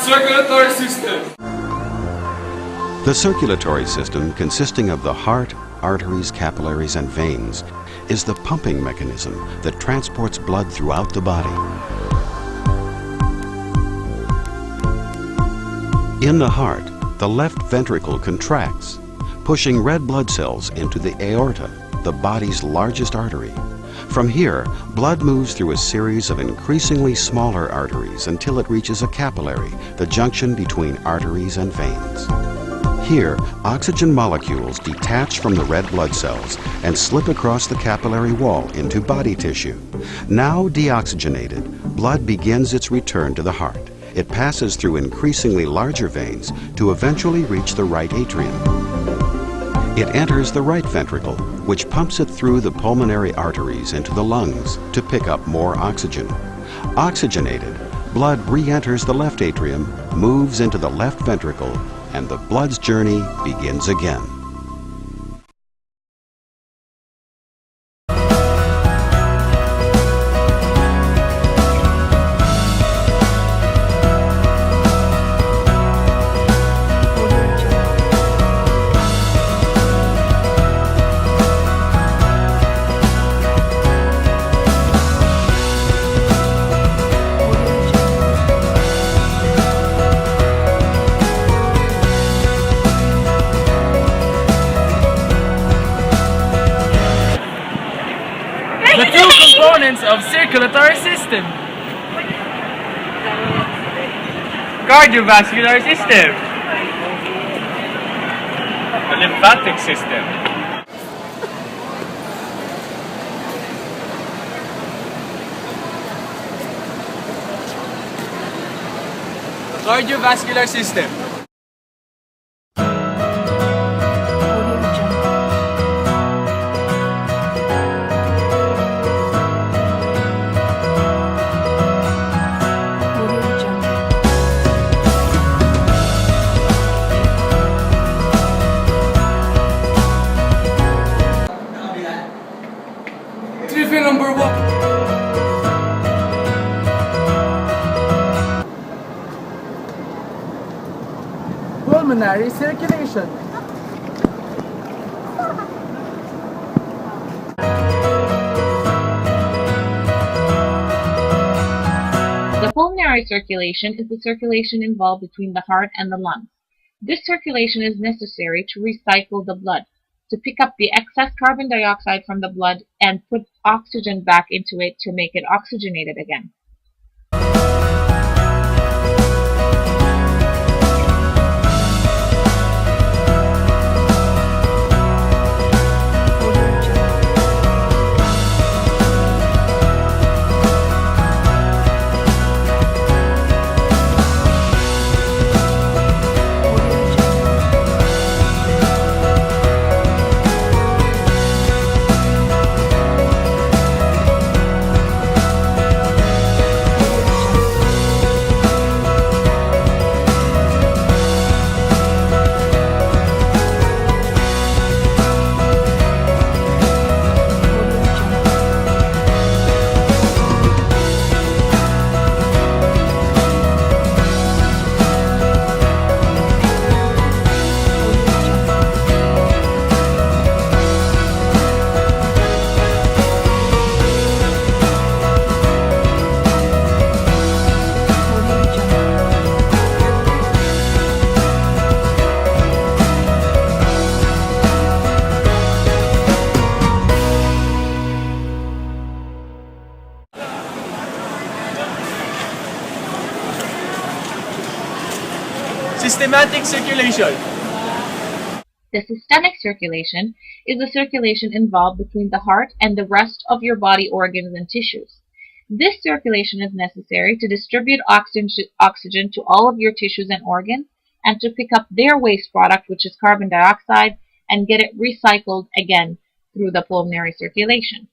Circulatory system. The circulatory system, consisting of the heart, arteries, capillaries, and veins, is the pumping mechanism that transports blood throughout the body. In the heart, the left ventricle contracts, pushing red blood cells into the aorta, the body's largest artery. From here, blood moves through a series of increasingly smaller arteries until it reaches a capillary, the junction between arteries and veins. Here, oxygen molecules detach from the red blood cells and slip across the capillary wall into body tissue. Now deoxygenated, blood begins its return to the heart. It passes through increasingly larger veins to eventually reach the right atrium. It enters the right ventricle, which pumps it through the pulmonary arteries into the lungs to pick up more oxygen. Oxygenated, blood re-enters the left atrium, moves into the left ventricle, and the blood's journey begins again. The two components of circulatory system. Cardiovascular system. The lymphatic system. The cardiovascular system. Trivia number 1. Pulmonary circulation. The pulmonary circulation is the circulation involved between the heart and the lungs. This circulation is necessary to recycle the blood, to pick up the excess carbon dioxide from the blood and put oxygen back into it to make it oxygenated again. Systematic circulation. The systemic circulation is the circulation involved between the heart and the rest of your body organs and tissues. This circulation is necessary to distribute oxygen to all of your tissues and organs and to pick up their waste product, which is carbon dioxide, and get it recycled again through the pulmonary circulation.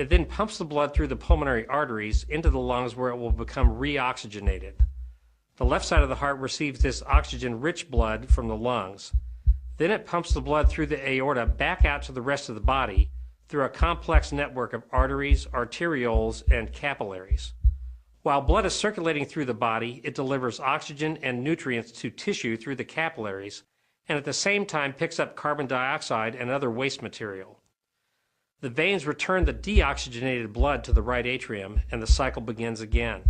It then pumps the blood through the pulmonary arteries into the lungs where it will become reoxygenated. The left side of the heart receives this oxygen-rich blood from the lungs. Then it pumps the blood through the aorta back out to the rest of the body through a complex network of arteries, arterioles, and capillaries. While blood is circulating through the body, it delivers oxygen and nutrients to tissue through the capillaries, and at the same time picks up carbon dioxide and other waste material. The veins return the deoxygenated blood to the right atrium, and the cycle begins again.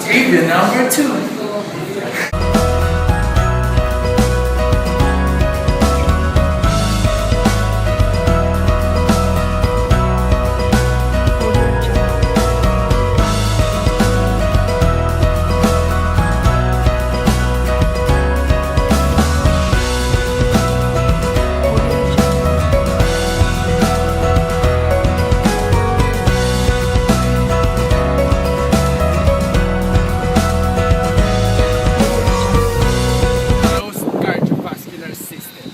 Trivia number 2. Cardiovascular system.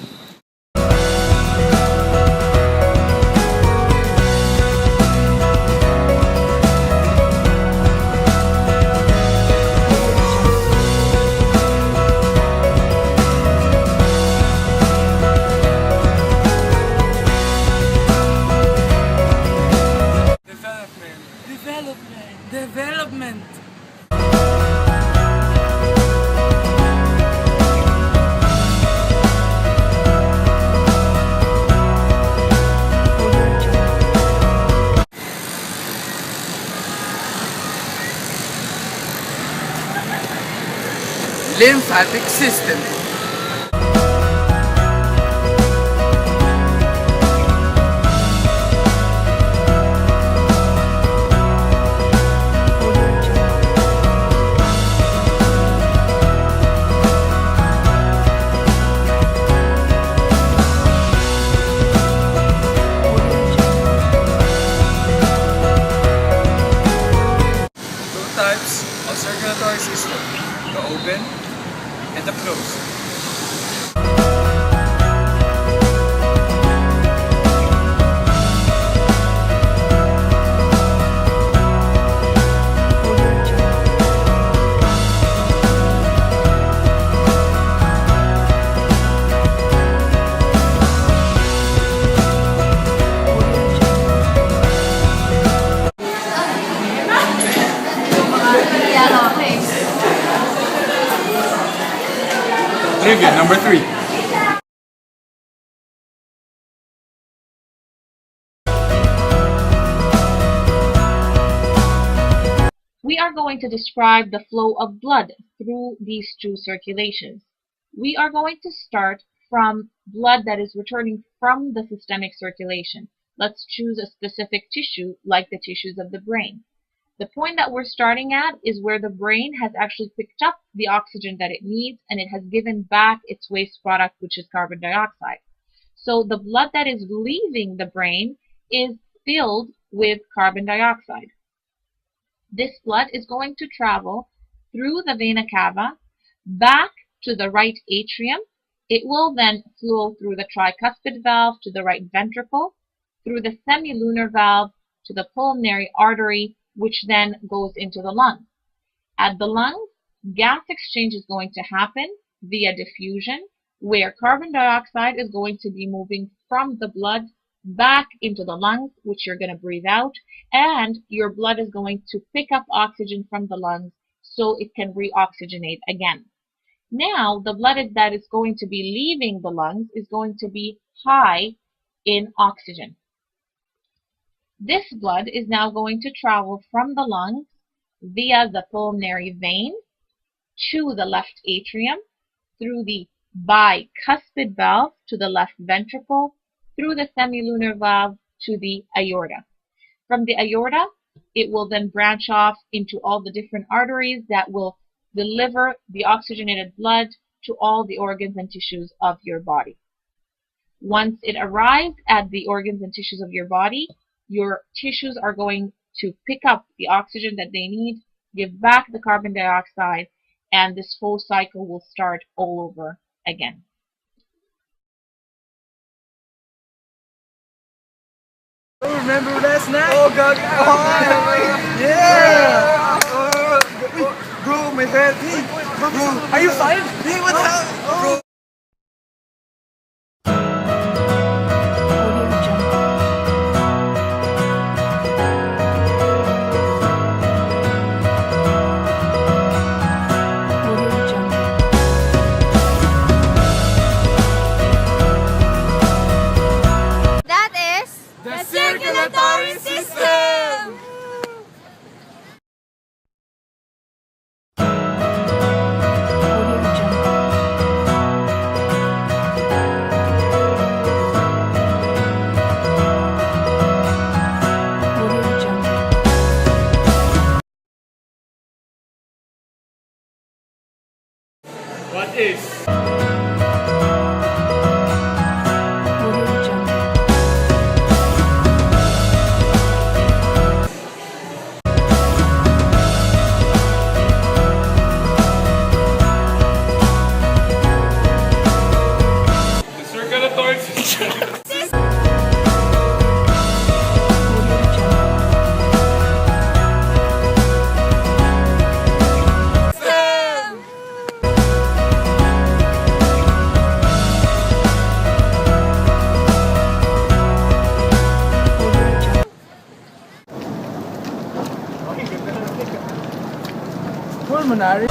Development. Lymphatic system. Two types of circulatory system: the open and the closed. Trivia number 3. We are going to describe the flow of blood through these two circulations. We are going to start from blood that is returning from the systemic circulation. Let's choose a specific tissue, like the tissues of the brain. The point that we're starting at is where the brain has actually picked up the oxygen that it needs, and it has given back its waste product, which is carbon dioxide. So the blood that is leaving the brain is filled with carbon dioxide. This blood is going to travel through the vena cava back to the right atrium. It will then flow through the tricuspid valve to the right ventricle, through the semilunar valve to the pulmonary artery, which then goes into the lungs. At the lungs, gas exchange is going to happen via diffusion, where carbon dioxide is going to be moving from the blood back into the lungs, which you're going to breathe out, and your blood is going to pick up oxygen from the lungs so it can reoxygenate again. Now, the blood that is going to be leaving the lungs is going to be high in oxygen. This blood is now going to travel from the lungs via the pulmonary vein to the left atrium, through the bicuspid valve to the left ventricle, through the semilunar valve to the aorta. From the aorta, it will then branch off into all the different arteries that will deliver the oxygenated blood to all the organs and tissues of your body. Once it arrives at the organs and tissues of your body, your tissues are going to pick up the oxygen that they need, give back the carbon dioxide, and this whole cycle will start all over again. Remember last night? Oh God! Yeah! Bro, my head. Bro, are you fine? Hey, what's up? Bro. That is the circulatory system! What is? The circulatory system. Pulmonary.